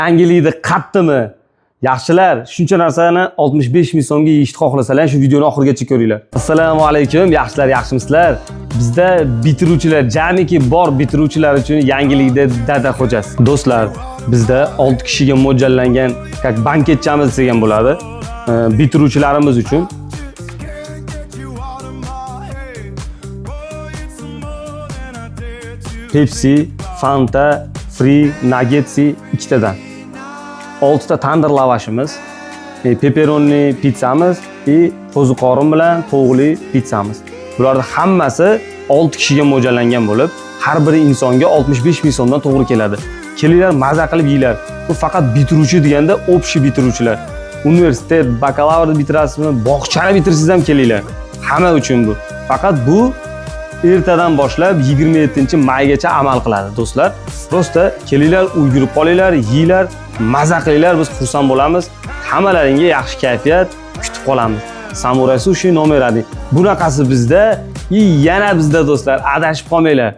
Yangilikni qatdimi? Yaxshilar, shuncha narsani 65 ming so'mga yeyishni xohlasalar, shu videoni oxirigacha ko'ringlar. Assalomu alaykum, yaxshilar, yaxshimisizlar? Bizda bitiruvchilar, jamiki bor bitiruvchilar uchun yangilikda dada xo'jasi. Do'stlar, bizda 6 kishiga mo'ljallangan как banketchamiz degan bo'ladi. Bitiruvchilarimiz uchun Pepsi, Fanta, Free, Nuggetsi ikkitadan. 6 ta tandir lavashimiz, pepperoni pizzamiz va qo'ziqorin bilan tovuqli pizzamiz. Bularning hammasi 6 kishiga mo'ljallangan bo'lib, har bir insonga 65 ming so'mdan to'g'ri keladi. Kelinglar, maza qilib yeylar. Bu faqat bitiruvchi deganda общий bitiruvchilar. Universitet, bakalavrni bitirasizmi, bog'chani bitirsangiz ham kelinglar. Hamma uchun bu. Faqat bu ertadan boshlab 27-maygacha amal qiladi, do'stlar. Prosta kelinglar, ulgurib qolinglar, yeylar, maza qilinglar, biz xursand bo'lamiz. Hammalaringga yaxshi kayfiyat kutib qolamiz. Samurai Sushi nomer 1. Bunaqasi bizda, yana bizda do'stlar, adashib qolmanglar.